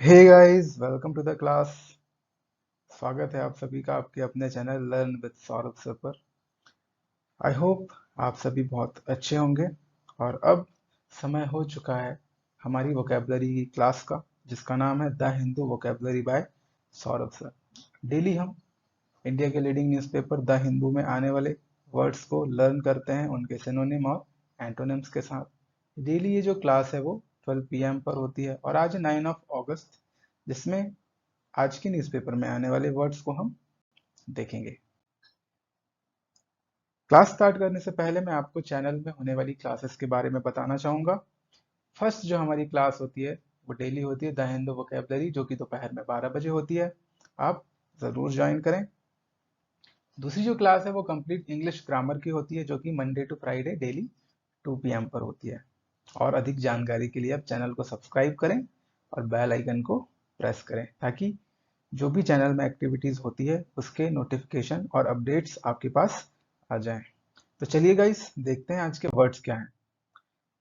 Hey guys, welcome to the class. स्वागत है आप सभी का आपके अपने channel learn with Saurabh sir पर। आई होप आप सभी बहुत अच्छे होंगे। और अब समय हो चुका है हमारी वोकेबलरी की क्लास का, जिसका नाम है the Hindu vocabulary by Saurabh sir. Daily हम इंडिया के लीडिंग न्यूज़पेपर द हिंदू में आने वाले वर्ड्स को लर्न करते हैं उनके सिनोनिम और एंटोनिम्स के साथ। डेली ये जो क्लास है वो 12 PM पर होती है और आज 9 अगस्त, जिसमें आज के न्यूज़पेपर में आने वाले वर्ड्स को हम देखेंगे। क्लास स्टार्ट करने से पहले मैं आपको चैनल में होने वाली क्लासेस के बारे में बताना चाहूंगा। फर्स्ट जो हमारी क्लास होती है वो डेली होती है द हिंदू वोकेबलरी, जो कि दोपहर में 12 बजे होती है। आप जरूर ज्वाइन करें। दूसरी जो क्लास है वो कंप्लीट इंग्लिश ग्रामर की होती है, जो कि Monday to Friday daily 2 PM पर होती है। और अधिक जानकारी के लिए आप चैनल को सब्सक्राइब करें और बेल आइकन को प्रेस करें, ताकि जो भी चैनल में एक्टिविटीज होती है उसके नोटिफिकेशन और अपडेट्स आपके पास आ जाएं। तो चलिए गाइस, देखते हैं आज के वर्ड्स क्या हैं।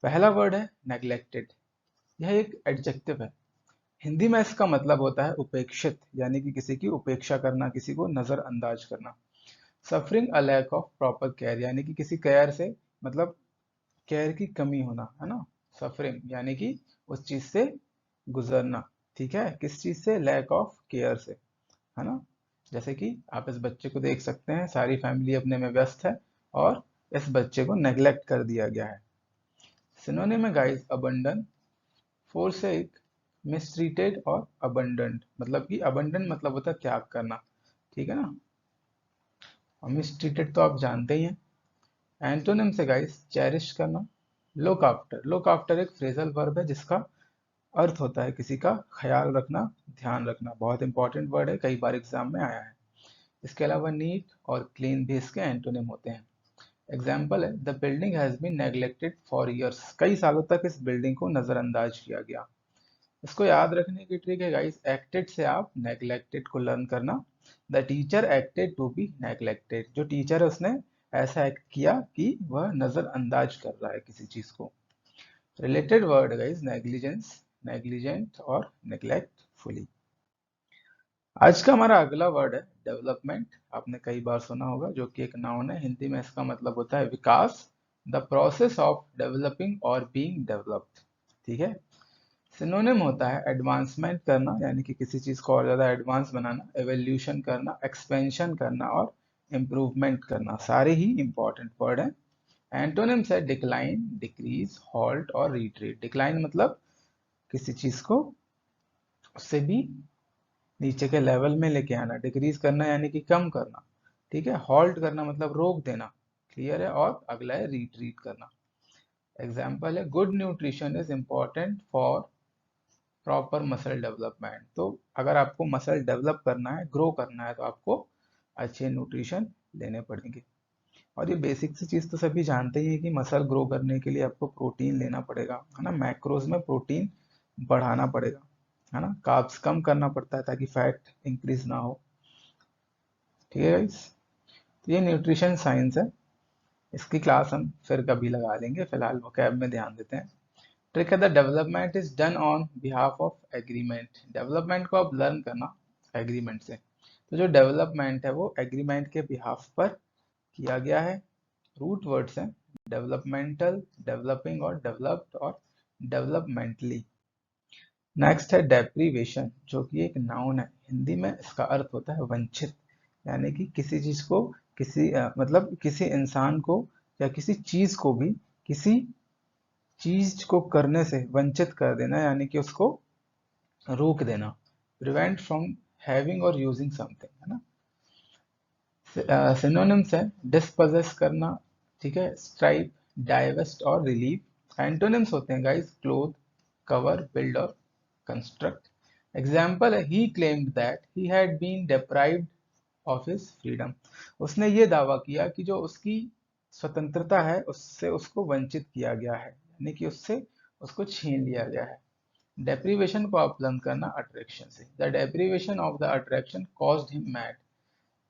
पहला वर्ड है नेग्लेक्टेड। यह एक एडजेक्टिव है। हिंदी में इसका मतलब होता है उपेक्षित, यानी कि किसी की उपेक्षा करना, किसी को नजरअंदाज करना। Suffering a lack of proper care, यानी कि किसी केयर से मतलब केयर की कमी होना, है ना। सफरिंग यानी कि उस चीज से गुजरना। ठीक है, किस चीज से? लैक ऑफ केयर से, है ना। जैसे कि आप इस बच्चे को देख सकते हैं, सारी फैमिली अपने में व्यस्त है और इस बच्चे को नेग्लेक्ट कर दिया गया है। सिनोनिम में गाइस अबंडन, फोरसेक, मिसट्रीटेड और अबंडंट। मतलब कि अबंडन मतलब होता है त्याग करना, ठीक है ना। और मिसट्रीटेड तो आप जानते ही हैं। एंटोनिम से गाइस चेरिश करना, लुक आफ्टर। लुक आफ्टर एक फ्रेजल वर्ब है जिसका अर्थ होता है किसी का ख्याल रखना, ध्यान रखना। बहुत इंपॉर्टेंट वर्ड है, कई बार एग्जाम में आया है। इसके अलावा नीट और क्लीन भी इसके एंटोनिम होते हैं। एग्जाम्पल है, the building has been neglected for years. कई सालों तक इस बिल्डिंग को नजरअंदाज किया गया। इसको याद रखने की ट्रिक है गाइस, एक्टेड से आप नेग्लेक्टेड को लर्न करना। The teacher acted to be neglected. जो टीचर है उसने ऐसा एक्ट किया कि वह नजरअंदाज कर रहा है किसी चीज को। Related word guys negligence, negligent और नेग्लेक्टफुली। आज का हमारा अगला वर्ड है डेवलपमेंट। आपने कई बार सुना होगा, जो कि एक नाउन है। हिंदी में इसका मतलब होता है विकास, द प्रोसेस ऑफ डेवलपिंग और बीइंग डेवलप्ड। ठीक है। सिनोनिम होता है एडवांसमेंट करना, यानी कि किसी चीज को और ज्यादा एडवांस बनाना, एवोल्यूशन करना, एक्सपेंशन करना और इम्प्रूवमेंट करना। सारे ही इंपॉर्टेंट वर्ड हैं। एंटोनिम्स है डिक्लाइन, डिक्रीज, हॉल्ट और रिट्रीट। डिक्लाइन मतलब किसी चीज को उससे भी नीचे के लेवल में लेके आना। डिक्रीज करना यानी कि कम करना। ठीक है। हॉल्ट करना मतलब रोक देना। क्लियर है। और अगला है रिट्रीट करना। एग्जाम्पल है, good nutrition is important for proper muscle development. तो अगर आपको मसल डेवलप करना है, ग्रो करना है, तो आपको अच्छे न्यूट्रिशन लेने पड़ेंगे। और ये बेसिक सी चीज तो सभी जानते ही है कि मसल ग्रो करने के लिए आपको प्रोटीन लेना पड़ेगा, है ना। मैक्रोज में प्रोटीन बढ़ाना पड़ेगा, है ना। कार्ब्स कम करना पड़ता है ताकि फैट इंक्रीज ना हो। ठीक है गाइस, तो ये न्यूट्रिशन साइंस है। इसकी क्लास हम फिर कभी लगा लेंगे, फिलहाल वोकैब में ध्यान देते हैं। ट्रिक है, the development is done on behalf of agreement. Development को आप लर्न करना एग्रीमेंट से। तो जो डेवलपमेंट है वो एग्रीमेंट के बिहाफ पर किया गया है। रूट वर्ड्स हैं डेवलपमेंटल, डेवलपिंग और डेवलप्ड और डेवलपमेंटली। नेक्स्ट है डेप्रीवेशन, जो कि एक नाउन है। हिंदी में इसका अर्थ होता है वंचित, यानी कि किसी चीज को मतलब किसी इंसान को या किसी चीज को भी किसी चीज को करने से वंचित कर देना, यानी कि उसको रोक देना। प्रिवेंट फ्रॉम हैविंग और यूजिंग समथिंग, है ना। सिनोनिम्स है डिस्पोजेस करना, ठीक है, स्ट्राइप, डाइवेस्ट और रिलीव। एंटोनिम्स होते हैं गाइस क्लोथ, कवर, बिल्ड और कंस्ट्रक्ट। एग्जाम्पल है, he claimed that he had been deprived of his freedom. उसने ये दावा किया कि जो उसकी स्वतंत्रता है उससे उसको वंचित किया गया है, यानी कि उससे उसको छीन लिया गया है। डेप्रीवेशन को आप लर्न करना अट्रैक्शन से। The deprivation of the attraction caused him mad.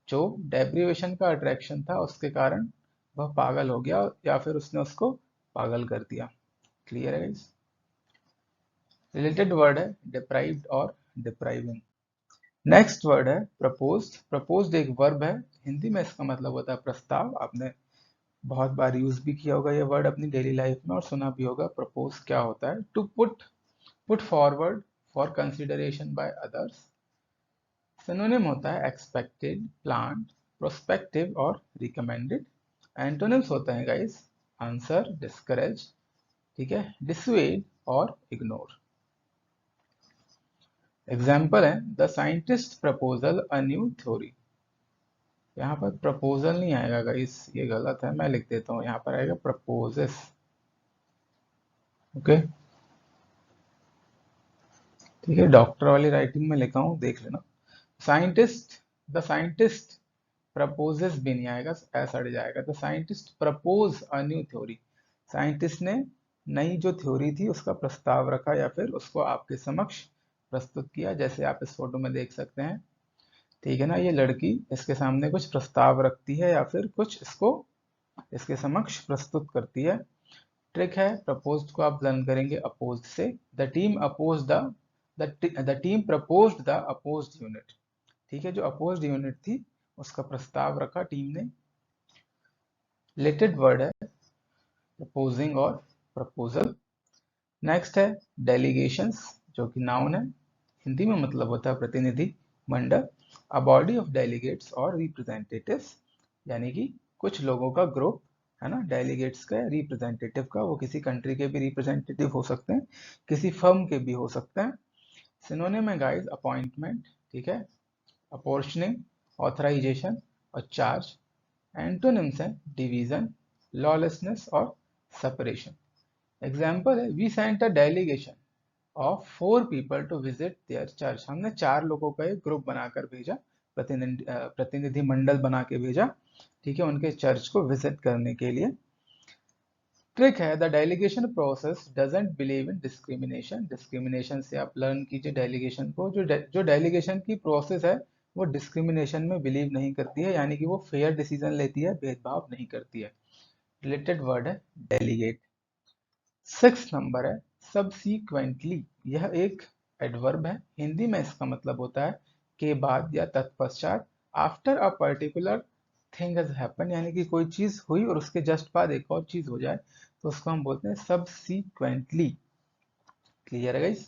जो डेप्रीवेशन का अट्रैक्शन था उसके कारण वह पागल हो गया, या फिर उसने उसको पागल कर दिया। क्लियर है गाइस। रिलेटेड वर्ड है डिप्राइव्ड और डिप्राइविंग। नेक्स्ट वर्ड है प्रपोज्ड। प्रपोज्ड एक वर्ब है, हिंदी में इसका मतलब होता है प्रस्ताव। आपने बहुत बार यूज भी किया होगा ये वर्ड अपनी डेली लाइफ में और सुना भी होगा। प्रपोज क्या होता है? To put forward for consideration by others. Synonym होता है एक्सपेक्टेड, प्लान्ड, प्रोस्पेक्टिव और रिकमेंडेड। एंटोनिम्स होते हैं गाइस आंसर, डिस्करेज, ठीक है, डिसुएड और इग्नोर। एग्जाम्पल है the scientist proposal a new theory. यहाँ पर प्रपोजल नहीं आएगा गाइस, ये गलत है, मैं लिख देता हूँ, यहाँ पर आएगा प्रपोजेस। ओके, ठीक है, डॉक्टर वाली राइटिंग में लिखा हूँ, देख लेना। साइंटिस्ट, द साइंटिस्ट प्रपोजेस भी नहीं आएगा, ऐसा अड़ जाएगा। The scientist propose a new theory. Scientist ने नई जो थ्योरी थी उसका प्रस्ताव रखा या फिर उसको आपके समक्ष प्रस्तुत किया, जैसे आप इस फोटो में देख सकते हैं। ठीक है ना, ये लड़की इसके सामने कुछ प्रस्ताव रखती है या फिर कुछ इसको इसके समक्ष प्रस्तुत करती है। ट्रिक है, प्रपोज्ड को आप लर्न करेंगे अपोज्ड से। The team oppose the team proposed the opposed unit. ठीक है, जो अपोज्ड यूनिट थी उसका प्रस्ताव रखा टीम ने। रिलेटेड वर्ड है प्रपोजिंग और प्रपोजल। नेक्स्ट है डेलीगेशंस, जो कि नाउन है, हिंदी में मतलब होता है प्रतिनिधि मंडल। अ बॉडी ऑफ डेलीगेट्स और रिप्रेजेंटेटिव्स, यानी कि कुछ लोगों का ग्रुप, है ना। डेलीगेट्स का, रिप्रेजेंटेटिव का, वो किसी कंट्री के भी रिप्रेजेंटेटिव हो सकते हैं, किसी फर्म के भी हो सकते हैं। सिनोनिम है गाइस अपॉइंटमेंट, ठीक है, अपॉर्शनिंग, ऑथराइजेशन और चार्ज। एंटोनिम्स है डिवीजन, लॉलेसनेस और सेपरेशन। एग्जाम्पल है we sent a delegation of 4 people to visit their church. हमने 4 लोगों का एक ग्रुप बनाकर भेजा, प्रतिनिधि मंडल बना के भेजा, ठीक है, उनके चर्च को विजिट करने के लिए। ट्रिक है the delegation process doesn't believe in discrimination. Discrimination से आप लर्न कीजिए डेलीगेशन को। जो डेलीगेशन की प्रोसेस है वो डिस्क्रिमिनेशन में बिलीव नहीं करती है, यानी कि वो फेयर डिसीजन लेती है, भेदभाव नहीं करती है। रिलेटेड वर्ड है डेलीगेट। 6 नंबर है सबसीक्वेंटली। यह एक एडवर्ब है, हिंदी में इसका मतलब होता है के बाद या तत्पश्चात। After a particular thing has happen, यानी कि कोई चीज हुई और उसके जस्ट बाद एक और चीज हो जाए तो उसको हम बोलते हैं सबसीक्वेंटली। क्लियर है गाइस?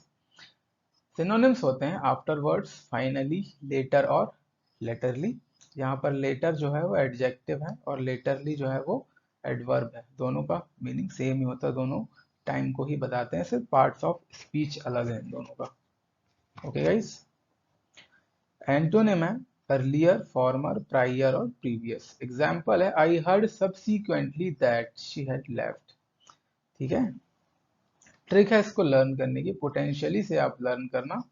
सिनोनिम्स होते हैं आफ्टरवर्ड्स, फाइनली, लेटर और लेटरली। यहाँ पर लेटर जो है वो एडजेक्टिव है और लेटरली जो है वो एडवर्ब है। दोनों का मीनिंग सेम ही होता है, दोनों टाइम को ही बताते हैं, सिर्फ पार्ट्स ऑफ स्पीच अलग है इन दोनों का। ओके गाइस, एंटोनिम है अर्लियर, फॉर्मर, प्रायर और प्रीवियस। एग्जाम्पल है I heard subsequently that she had left. ठीक है, ट्रिक है इसको लर्न करने की, पोटेंशियली से आप लर्न करना।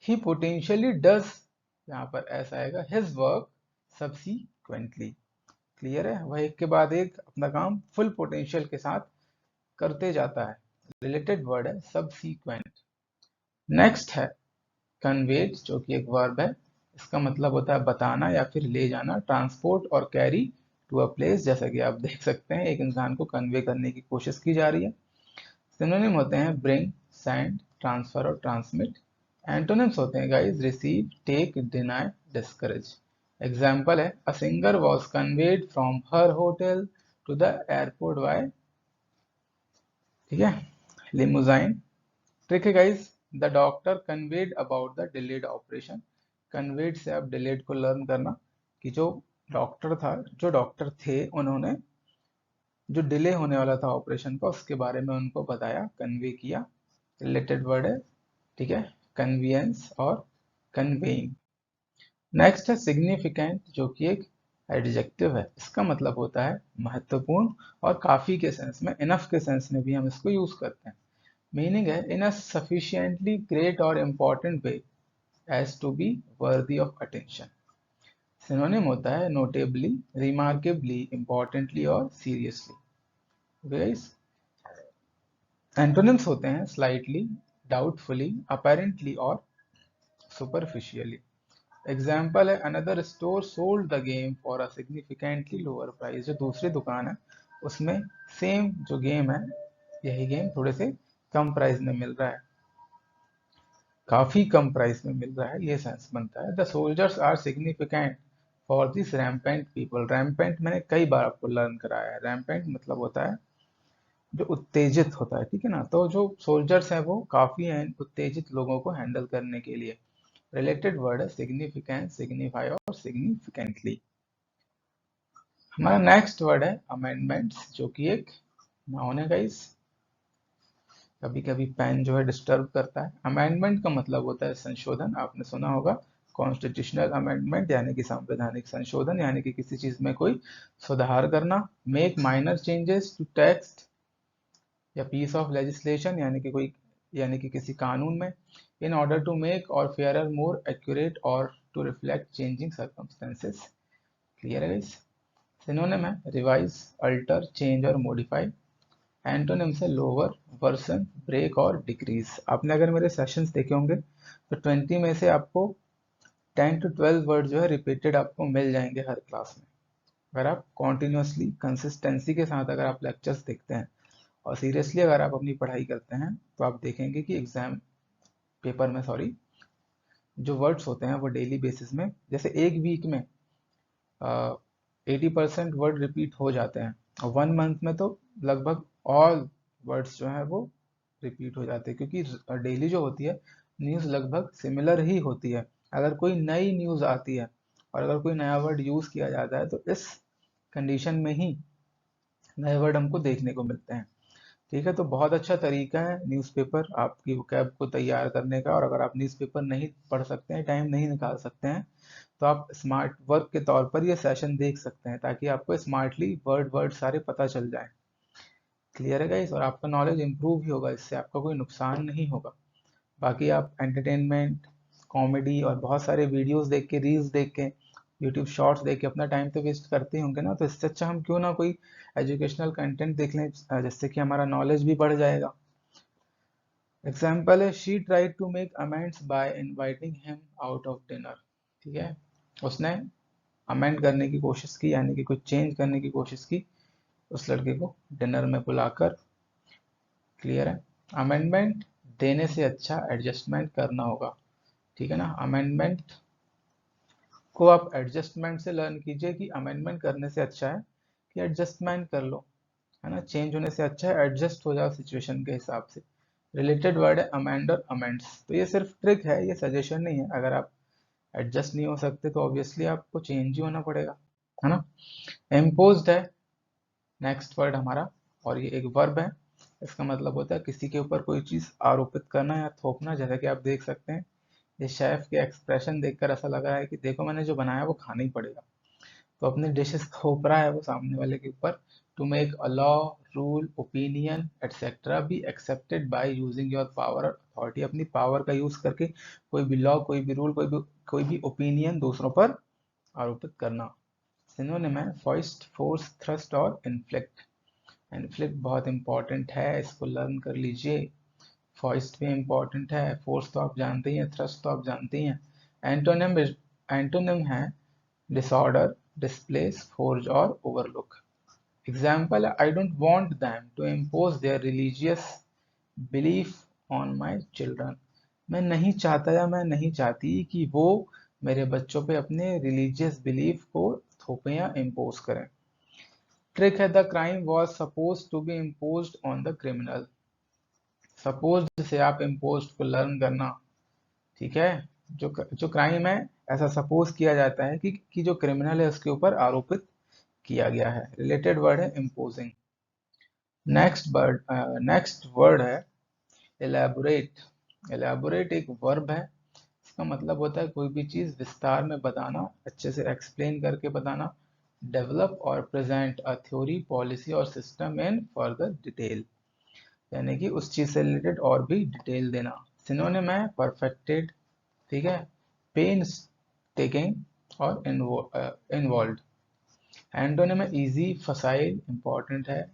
ही पोटेंशियली डज, यहाँ पर ऐसा आएगा, हिज वर्क सबसीक्वेंटली। क्लियर है, वह एक के बाद एक अपना काम फुल पोटेंशियल के साथ करते जाता है। रिलेटेड वर्ड है सबसीक्वेंट। नेक्स्ट है कन्वेड, जो कि एक वर्ब है, इसका मतलब होता है बताना या फिर ले जाना, ट्रांसपोर्ट और कैरी टू अ प्लेस। जैसा कि आप देख सकते हैं एक इंसान को कन्वे करने की कोशिश की जा रही है। सिनोनिम होते हैं ब्रिंग, सेंड, ट्रांसफर और ट्रांसमिट। एंटोनिम्स होते हैं guys receive, take, deny, discourage. Example है a singer was conveyed from her hotel to the airport by, ठीक है, लिमुजाइन। ट्रिक है guys the doctor conveyed about the delayed operation. Conveyed से आप delayed को learn करना कि जो डॉक्टर थे उन्होंने जो डिले होने वाला था ऑपरेशन का उसके बारे में उनको बताया, कन्वे किया। रिलेटेड वर्ड है, ठीक है, कन्वीनियंस और कन्वेइंग। नेक्स्ट है सिग्निफिकेंट, जो कि एक एडजेक्टिव है, इसका मतलब होता है महत्वपूर्ण और काफी के सेंस में, इनफ के सेंस में भी हम इसको यूज करते हैं। मीनिंग है इन अ सफिशिएंटली ग्रेट और important way as to be worthy of attention. Synonym होता है नोटेबली, रिमार्केबली, इम्पोर्टेंटली और सीरियसली। गाइस, एंटोनिम्स होते हैं स्लाइटली, डाउटफुली, अपेरेंटली और सुपरफिशियली। एग्जाम्पल है another store sold the game for a significantly lower price. जो दूसरी दुकान है उसमें सेम जो गेम है, यही गेम थोड़े से कम प्राइस में मिल रहा है। काफी कम प्राइस में मिल रहा है, ये सेंस बनता है। The soldiers are significant for this rampant people. Rampant मैंने कई बार आपको लर्न कराया है। रैम्पेंट मतलब होता है जो उत्तेजित होता है, ठीक है ना। तो जो सोल्जर्स हैं वो काफी हैं उत्तेजित लोगों को हैंडल करने के लिए। रिलेटेड वर्ड है सिग्निफिकेंट, सिग्निफाई और सिग्निफिकेंटली। हमारा नेक्स्ट वर्ड है अमेंडमेंट्स, जो कि एक नाउन है गाइस। कभी कभी पेन जो है डिस्टर्ब करता है। अमेंडमेंट का मतलब होता है संशोधन, आपने सुना होगा। कॉन्स्टिट्यूशनल अमेंडमेंट यानी कि संवैधानिक संशोधन, यानी कि किसी चीज में कोई सुधार करना। Make minor changes to text या पीस ऑफ लेजिस्लेशन, यानी कि किसी कानून में, इन ऑर्डर टू मेक और फेयरर, मोर एक्यूरेट और to reflect changing circumstances. Clear है गाइस। सिनोनिम है रिवाइज, अल्टर, चेंज और मॉडिफाई। एंटोनिम से लोअर, वर्सन, ब्रेक और डिक्रीज। आपने अगर मेरे सेशंस देखे होंगे तो 20 में से आपको 10 to 12 वर्ड जो है रिपीटेड आपको मिल जाएंगे हर क्लास में। अगर आप कॉन्टिन्यूसली कंसिस्टेंसी के साथ अगर आप लेक्चर्स देखते हैं और सीरियसली अगर आप अपनी पढ़ाई करते हैं तो आप देखेंगे कि एग्जाम पेपर में, सॉरी, जो वर्ड्स होते हैं वो डेली बेसिस में, जैसे एक वीक में 80% वर्ड रिपीट हो जाते हैं, और 1 मंथ में तो लगभग ऑल वर्ड्स जो हैं वो रिपीट हो जाते हैं, क्योंकि डेली जो होती है न्यूज़ लगभग सिमिलर ही होती है। अगर कोई नई न्यूज़ आती है और अगर कोई नया वर्ड यूज़ किया जाता है तो इस कंडीशन में ही नए वर्ड हमको देखने को मिलते हैं। ठीक है, तो बहुत अच्छा तरीका है न्यूज़पेपर आपकी वोकैब को तैयार करने का। और अगर आप न्यूज़पेपर नहीं पढ़ सकते हैं, टाइम नहीं निकाल सकते हैं, तो आप स्मार्ट वर्क के तौर पर ये सेशन देख सकते हैं, ताकि आपको स्मार्टली वर्ड वर्ड सारे पता चल जाए। क्लियर है गाइस। और आपका नॉलेज इंप्रूव ही होगा, इससे आपका कोई नुकसान नहीं होगा। बाकी आप एंटरटेनमेंट, कॉमेडी और बहुत सारे वीडियोस देख के, रील्स देख के, यूट्यूब शॉर्ट्स देख के अपना टाइम तो वेस्ट करते ही होंगे ना। तो इससे अच्छा हम क्यों ना कोई एजुकेशनल कंटेंट देख लें, जिससे कि हमारा नॉलेज भी बढ़ जाएगा। एग्जाम्पल है she tried to make amends by inviting him out of dinner. ठीक है, उसने अमेंड करने की कोशिश की, यानी कि कुछ चेंज करने की कोशिश की उस लड़के को डिनर में बुलाकर। क्लियर है। अमेंडमेंट देने से अच्छा एडजस्टमेंट करना होगा, ठीक है ना। अमेंडमेंट को आप एडजस्टमेंट से लर्न कीजिए कि अमेंडमेंट करने से अच्छा है कि एडजस्टमेंट कर लो, है ना। चेंज होने से अच्छा है एडजस्ट हो जाओ सिचुएशन के हिसाब से। रिलेटेड वर्ड है अमेंड और अमेंड्स। तो ये सिर्फ ट्रिक है, ये सजेशन नहीं है। अगर आप एडजस्ट नहीं हो सकते तो ऑब्वियसली आपको चेंज ही होना पड़ेगा, है ना। इम्पोज्ड है नेक्स्ट वर्ड हमारा, और ये एक वर्ब है। इसका मतलब होता है किसी के ऊपर कोई चीज आरोपित करना या थोपना। जैसा कि आप देख सकते हैं, ये शेफ के एक्सप्रेशन देखकर ऐसा लग रहा है कि देखो मैंने जो बनाया वो खाना ही पड़ेगा। तो अपने डिशेस थोप रहा है वो सामने वाले के ऊपर। To make a law, rule, opinion etcetera be accepted by using your power और अथॉरिटी। अपनी पावर का यूज करके कोई भी लॉ, कोई भी रूल, कोई भी ओपिनियन दूसरों पर आरोपित करना। सिनोनिम है फॉइस्ट, फोर्स, थ्रस्ट और इन्फ्लिक्ट। इन्फ्लिक्ट बहुत इंपॉर्टेंट है, इसको लर्न कर लीजिए। फॉइस्ट भी इंपॉर्टेंट है, फोर्स तो आप जानते ही हैं, थ्रस्ट तो आप जानते ही हैं। एंटोनिम एंटोनिम है डिसऑर्डर, डिस्प्लेस, फोर्ज और ओवरलुक। एग्जाम्पल है I don't want them to impose their religious belief on my children. मैं नहीं चाहता या मैं नहीं चाहती कि वो मेरे बच्चों पे अपने रिलीजियस बिलीफ को थोपें या इम्पोज करें। ट्रिक है the crime was suppose to be impose on the criminal. Suppose से आप इम्पोज को लर्न करना, ठीक है। जो क्राइम है ऐसा सपोज किया जाता है कि जो क्रिमिनल है उसके ऊपर आरोपित किया गया है। रिलेटेड वर्ड है इम्पोजिंग। नेक्स्ट वर्ड है एलैबोरेट। एलैबोरेट एक वर्ब है। इसका मतलब होता है कोई भी चीज विस्तार में बताना, अच्छे से एक्सप्लेन करके बताना। डेवलप और प्रेजेंट अ थ्योरी, पॉलिसी और सिस्टम इन फर्दर डिटेल, यानी कि उस चीज से रिलेटेड और भी डिटेल देना। सिनोनिम है परफेक्टेड, ठीक है, पेन्स टेकिंग और इन्वॉल्व। एंटोनिम है इजी, फसाइल, इंपॉर्टेंट है,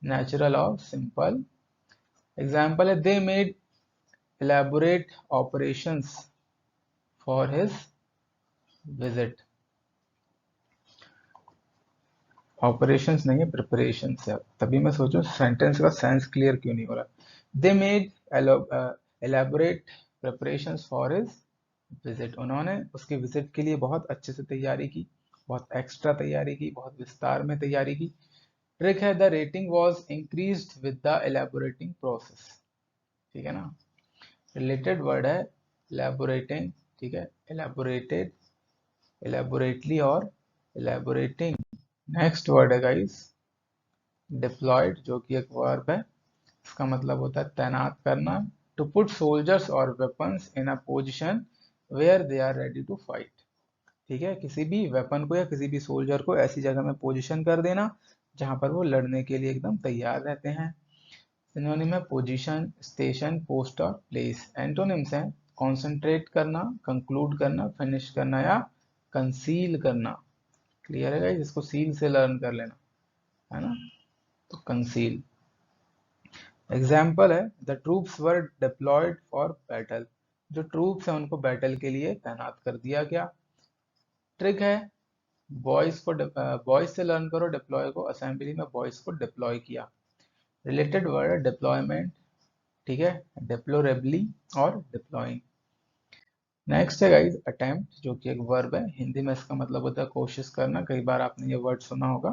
नेचुरल और सिंपल। एग्जाम्पल है they made elaborate operations for his visit। Operations नहीं है, प्रिपरेशन है। तभी मैं सोचूं सेंटेंस का सेंस क्लियर क्यों नहीं हो रहा। They made elaborate preparations for his visit, उन्होंने उसके विजिट के लिए बहुत अच्छे से तैयारी की, बहुत एक्स्ट्रा तैयारी की, बहुत विस्तार में तैयारी की। ट्रिक है the rating was increased with the elaborating process, ठीक है ना। रिलेटेड वर्ड है एलेबोरेटिंग, ठीक है, एलेबोरेटेड, एलेबोरेटली और एलेबोरेटिंग। नेक्स्ट वर्ड है गाइस डिप्लॉयड, जो कि एक वर्ब है, इसका मतलब होता है तैनात करना। टू पुट सोल्जर्स और weapons in a position where they are ready to fight, ठीक है, किसी भी वेपन को या किसी भी सोल्जर को ऐसी जगह में पोजीशन कर देना जहां पर वो लड़ने के लिए एकदम तैयार रहते हैं। सिनोनिम है पोजीशन, स्टेशन, पोस्ट और प्लेस। एंटोनिम्स हैं कॉन्सेंट्रेट करना, कंक्लूड करना, फिनिश करना या कंसील करना। क्लियर है गाइस, इसको सील से लर्न कर लेना, है ना। तो कंसील। एग्जाम्पल है the troops were deployed for battle, जो ट्रूप्स हैं उनको बैटल के लिए तैनात कर दिया गया। ट्रिक है बॉयज से लर्न करो डिप्लॉय को, असेंबली में बॉयज को डिप्लॉय किया। रिलेटेड वर्ड है डिप्लॉयमेंट, ठीक है, डिप्लोरेबली और डिप्लॉइंग। नेक्स्ट है गाइस अटेम्प्ट, जो कि एक वर्ब है, हिंदी में इसका मतलब होता है कोशिश करना। कई बार आपने ये वर्ड सुना होगा,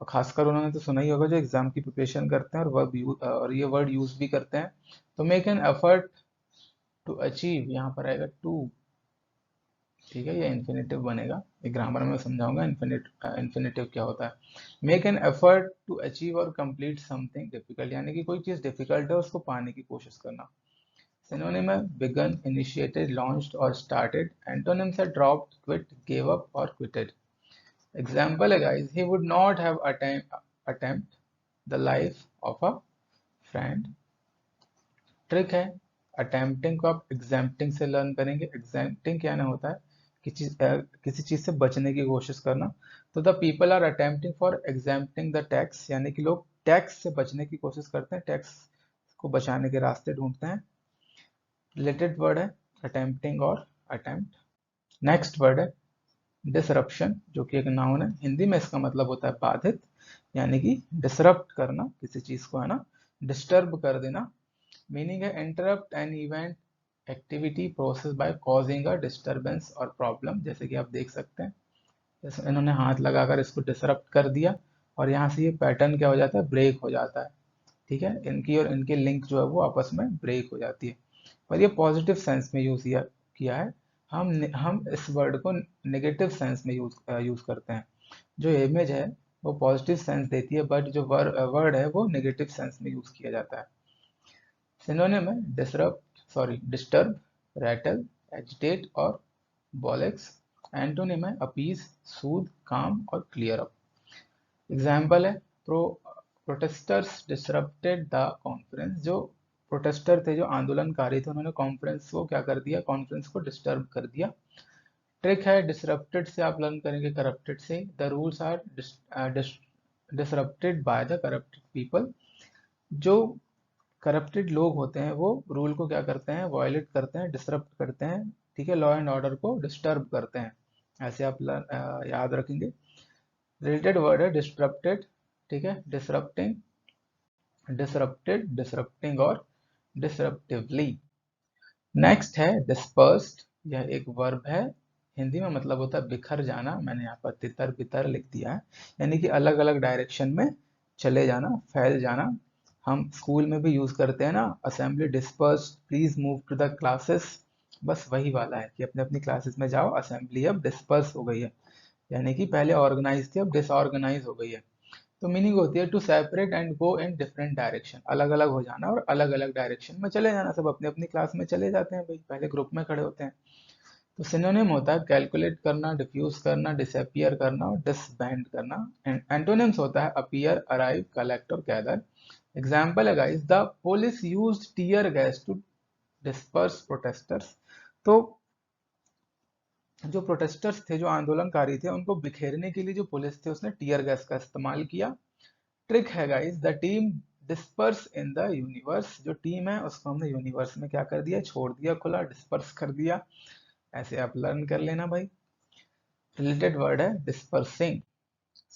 और खासकर उन्होंने तो सुना ही होगा जो एग्जाम की प्रिपरेशन करते हैं और ये वर्ड यूज भी करते हैं। तो make an effort to achieve, यहाँ पर आएगा टू, ठीक है, ये इन्फिनेटिव बनेगा, ये ग्रामर में समझाऊंगा इन्फिनेटिव क्या होता है। Make an effort to achieve और कंप्लीट समथिंग डिफिकल्ट, यानी कि कोई चीज डिफिकल्ट है उसको पाने की कोशिश करना। सिनोनिम है बिगन, इनिशिएटेड, लॉन्च्ड और स्टार्टेड। एंटोनिम्स है ड्रॉप्ड, क्विट, गेव अप और क्विटेड। एग्जाम्पल है guys he would not have attempt the life of a friend. Trick है अटेम्प्टिंग को आप एग्जाम्प्टिंग से लर्न करेंगे। एग्जाम्प्टिंग क्या ना होता है किसी चीज से बचने की कोशिश करना। तो the people are attempting for exempting the tax, यानी कि लोग टैक्स से बचने की कोशिश करते हैं, टैक्स को बचाने के रास्ते ढूंढते हैं। रिलेटेड वर्ड है अटेम्प्टिंग और अटेम्प्ट। नेक्स्ट वर्ड है डिसरप्शन, जो कि एक नाउन है, हिंदी में इसका मतलब होता है बाधित, यानी कि डिसरप्ट करना किसी चीज को, है ना, डिस्टर्ब कर देना। मीनिंग है interrupt an event, activity, process by causing a disturbance और प्रॉब्लम। जैसे कि आप देख सकते हैं, जैसे इन्होंने हाथ लगाकर इसको डिसरप्ट कर दिया और यहाँ से ये पैटर्न क्या हो जाता है, ब्रेक हो जाता है, ठीक है, इनकी और इनके लिंक जो है वो आपस में ब्रेक हो जाती है। पर ये पॉजिटिव सेंस में यूज किया है। हम इस वर्ड को नेगेटिव सेंस में यूज करते हैं। जो इमेज है वो पॉजिटिव सेंस देती है, बट जो वर्ड है वो नेगेटिव सेंस में यूज किया जाता है। सिनोनिम है डिस्टर्ब, रैटल, एजिटेट और बॉलेक्स। एंटोनिम है अपीज, सूद, काम और क्लियर अप। एग्जाम्पल है प्रोटेस्टर्स डिसरप्टेड द कॉन्फ्रेंस, जो प्रोटेस्टर थे, जो आंदोलनकारी थे, उन्होंने कॉन्फ्रेंस को क्या कर दिया, कॉन्फ्रेंस को डिस्टर्ब कर दिया। ट्रिक है डिसरप्टेड से आप लर्न करेंगे करप्टेड से। The rules are disrupted by the corrupted people, जो करप्टेड लोग होते हैं वो रूल को क्या करते हैं, वायलेट करते हैं, डिसरप्ट करते हैं, ठीक है, लॉ एंड ऑर्डर को डिस्टर्ब करते हैं। ऐसे आप याद रखेंगे। रिलेटेड वर्ड है डिस्टरप्टेड, ठीक है, डिसरप्टिंग, डिसरप्टेड, डिसरप्टिंग और डिसरप्टिवली। नेक्स्ट है डिस्पर्स्ड, यह एक वर्ब है, हिंदी में मतलब होता है बिखर जाना। मैंने यहाँ पर तितर बितर लिख दिया है, यानी कि अलग अलग डायरेक्शन में चले जाना, फैल जाना। हम स्कूल में भी यूज करते हैं ना, assembly disperse, please move to the classes, बस वही वाला है कि अपने अपनी क्लासेस में जाओ, असेंबली अब डिस्पर्स हो गई है, यानी कि पहले ऑर्गेनाइज थी अब डिसऑर्गेनाइज हो गई है। तो मीनिंग होती है to separate and go in different direction, अलग अलग हो जाना और अलग अलग डायरेक्शन में चले जाना, सब अपनी अपनी क्लास में चले जाते हैं भाई, पहले ग्रुप में खड़े होते हैं। तो सिनोनिम होता है कैलकुलेट करना, डिफ्यूज करना, डिसअपियर करना और डिसबैंड करना। एंटोनिम्स होता है अपीयर, अराइव, कलेक्ट और गैदर। एग्जाम्पल है guys the police used tear gas to disperse protesters, तो जो प्रोटेस्टर्स थे, जो आंदोलनकारी थे, उनको बिखेरने के लिए जो पुलिस थे उसने टीयर गैस का इस्तेमाल किया। ट्रिक है guys the team disperse in the universe, जो टीम है उसको हमने यूनिवर्स में क्या कर दिया, छोड़ दिया खुला, डिस्पर्स कर दिया। ऐसे आप लर्न कर लेना भाई। रिलेटेड वर्ड है डिस्पर्सिंग।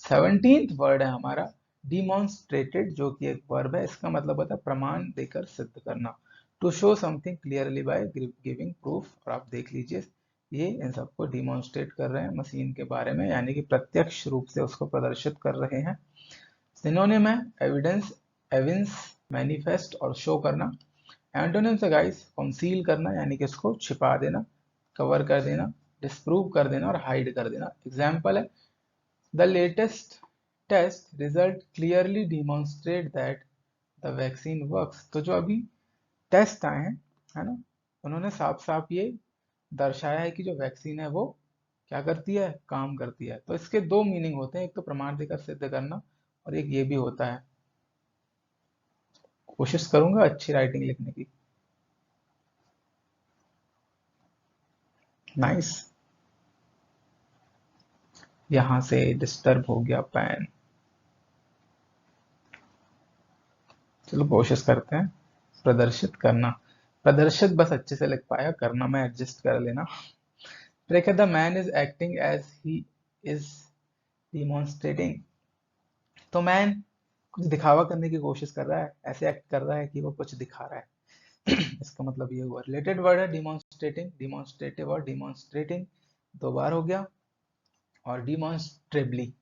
17th वर्ड है हमारा डिमॉन्स्ट्रेटेड, जो कि एक वर्ब है, इसका मतलब होता है प्रमाण देकर सिद्ध करना। To show something clearly by giving proof, और आप देख लीजिए ये इन सबको डिमॉन्स्ट्रेट कर रहे हैं मशीन के बारे में, यानी कि प्रत्यक्ष रूप से उसको प्रदर्शित कर रहे हैं। सिनोनिम है एविडेंस, एविंस, मैनिफेस्ट और शो करना। एंटोनिम से गाइस कंसील करना, यानी कि उसको छिपा देना, कवर कर देना, डिस्प्रूव कर देना और हाइड कर देना। एग्जाम्पल है the latest test result clearly demonstrate that the vaccine works. तो जो अभी टेस्ट आए हैं, है ना, उन्होंने साफ साफ ये दर्शाया है कि जो वैक्सीन है वो क्या करती है, काम करती है। तो इसके दो मीनिंग होते हैं, एक तो प्रमाण देकर सिद्ध करना और एक ये भी होता है। कोशिश करूंगा अच्छी राइटिंग लिखने की। नाइस। यहां से डिस्टर्ब हो गया पेन। चलो कोशिश करते हैं। प्रदर्शित करना, प्रदर्शित बस अच्छे से लिख पाया, करना मैं एडजस्ट कर लेना। देखिए the man is acting as he is demonstrating. तो मैन कुछ दिखावा करने की कोशिश कर रहा है, ऐसे एक्ट कर रहा है कि वो कुछ दिखा रहा है। इसका मतलब ये हुआ। रिलेटेड वर्ड है डिमॉन्स्ट्रेटिंग, डिमॉन्स्ट्रेटिव और डिमॉन्स्ट्रेटिंग दो बार हो गया, और डिमॉन्स्ट्रेबली।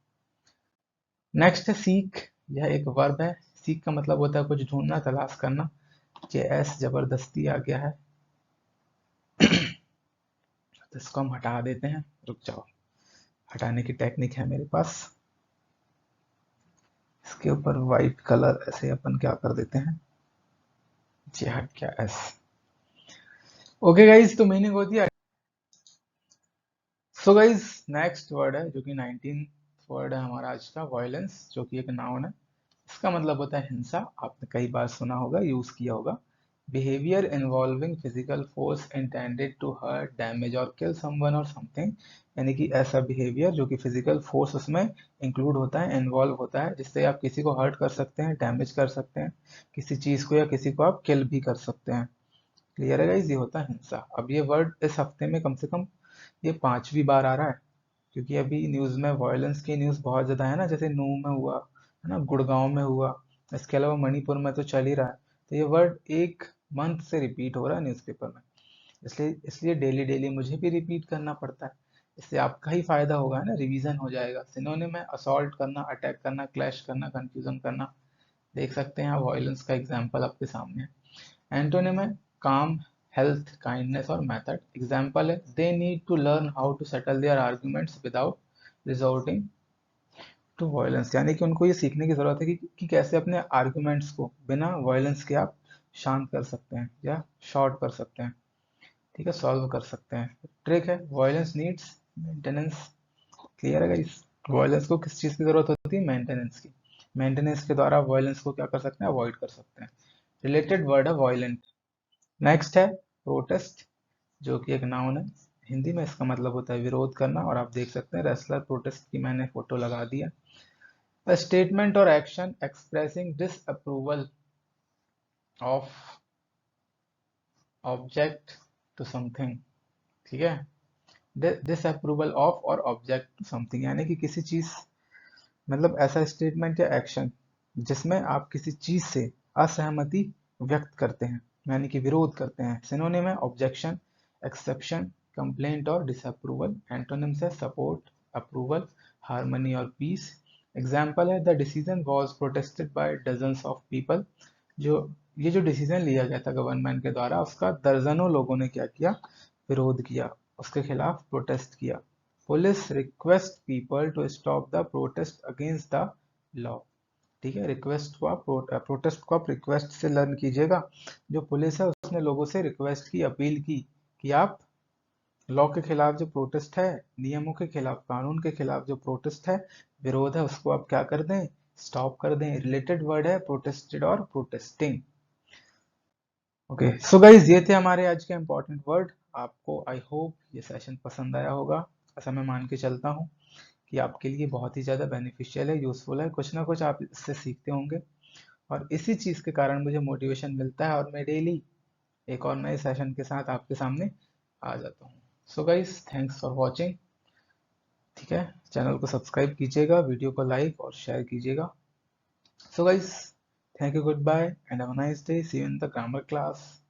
नेक्स्ट है सीक, यह एक वर्ब है। सीक का मतलब होता है कुछ ढूंढना, तलाश करना। जेएस जबरदस्ती आ गया है, तो इसको हम हटा देते हैं। रुक जाओ, हटाने की टेक्निक है मेरे पास। इसके ऊपर वाइट कलर ऐसे अपन क्या कर देते हैं, जी हट गया एस। ओके गाइज, तो मीनिंग होती है। सो गाइज नेक्स्ट वर्ड है जो कि 19th वर्ड है हमारा आज का, वायलेंस, जो कि एक नाउन है। इसका मतलब होता है हिंसा। आपने कई बार सुना होगा, यूज किया होगा। Behaviour involving physical force intended to hurt, damage और किल समवन और समथिंग। यानी कि ऐसा बिहेवियर जो कि फिजिकल फोर्स उसमें इंक्लूड होता है, इन्वॉल्व होता है, जिससे आप किसी को हर्ट कर सकते हैं, डैमेज कर सकते हैं किसी चीज को, या किसी को आप किल भी कर सकते हैं। क्लियर है गाइस, ये होता है हिंसा। अब ये वर्ड इस हफ्ते में कम से कम ये 5वीं बार आ रहा है, क्योंकि अभी न्यूज में वायलेंस की न्यूज बहुत ज्यादा है ना, जैसे नूह में हुआ है ना, गुड़गांव में हुआ, इसके अलावा मणिपुर में तो चल ही रहा है। तो ये वर्ड एक मंथ से रिपीट हो रहा है न्यूज़पेपर में, इसलिए इसलिए डेली डेली मुझे भी रिपीट करना पड़ता है। इससे आपका ही फायदा होगा, है ना, रिवीजन हो जाएगा। सिनोनिम है असॉल्ट करना, अटैक करना, क्लैश करना, कंफ्यूजन करना। देख सकते हैं आप, वायलेंस का एग्जाम्पल आपके सामने है। एंटोनिम है काम, हेल्थ, काइंडनेस और मेथड। एग्जाम्पल है they need to learn how to settle their arguments without resorting to violence. यानी कि उनको ये सीखने की जरूरत है कि कैसे अपने आर्ग्यूमेंट्स को बिना वायलेंस के आप शांत कर सकते हैं या शॉर्ट कर सकते हैं, ठीक है, सॉल्व कर सकते हैं। ट्रिक है वायलेंस नीड्स मेंटेनेंस। क्लियर है गाइस, वायलेंस को किस चीज की जरूरत होती है, मेंटेनेंस की। मेंटेनेंस के द्वारा वायलेंस को क्या कर सकते हैं, अवॉइड कर सकते हैं। रिलेटेड वर्ड है वायलेंट। नेक्स्ट है प्रोटेस्ट, जो कि एक नाउन है। हिंदी में इसका मतलब होता है विरोध करना, और आप देख सकते हैं रेसलर प्रोटेस्ट की मैंने फोटो लगा दिया। A statement or action expressing disapproval of object to something, ठीक है, disapproval of और object to something, यानी कि किसी चीज, मतलब ऐसा स्टेटमेंट या एक्शन जिसमें आप किसी चीज से असहमति व्यक्त करते हैं, यानी कि विरोध करते हैं। सिनोनिम है ऑब्जेक्शन, एक्सेप्शन, कंप्लेंट और डिसअप्रूवल। एंटोनिम्स है सपोर्ट, अप्रूवल, हार्मनी और पीस। एग्जाम्पल है the decision was protested by dozens of people. जो ये जो डिसीजन लिया गया था गवर्नमेंट के द्वारा, उसका दर्जनों लोगों ने क्या किया, विरोध किया, उसके खिलाफ प्रोटेस्ट किया। Police request people to stop the protest against the law. ठीक है, रिक्वेस्ट को आप प्रोटेस्ट को आप रिक्वेस्ट से लर्न कीजिएगा। जो पुलिस है उसने लोगों से रिक्वेस्ट की, अपील की कि आप लॉ के खिलाफ जो प्रोटेस्ट है, नियमों के खिलाफ, कानून के खिलाफ जो प्रोटेस्ट है, विरोध है, उसको आप क्या कर दें, स्टॉप कर दें। रिलेटेड वर्ड है प्रोटेस्टेड और प्रोटेस्टिंग। ओके सो गाइज, ये थे हमारे आज के इंपॉर्टेंट वर्ड। आपको आई होप ये सेशन पसंद आया होगा, ऐसा मैं मान के चलता हूँ कि आपके लिए बहुत ही ज़्यादा बेनिफिशियल है, यूजफुल है, कुछ ना कुछ आप इससे सीखते होंगे। और इसी चीज़ के कारण मुझे मोटिवेशन मिलता है, और मैं डेली एक और नए सेशन के साथ आपके सामने आ जाता हूँ। So guys, thanks for watching. ठीक है, चैनल को सब्सक्राइब कीजिएगा, वीडियो को लाइक और शेयर कीजिएगा। So guys, thank you, goodbye and have a nice day, see you in the grammar class.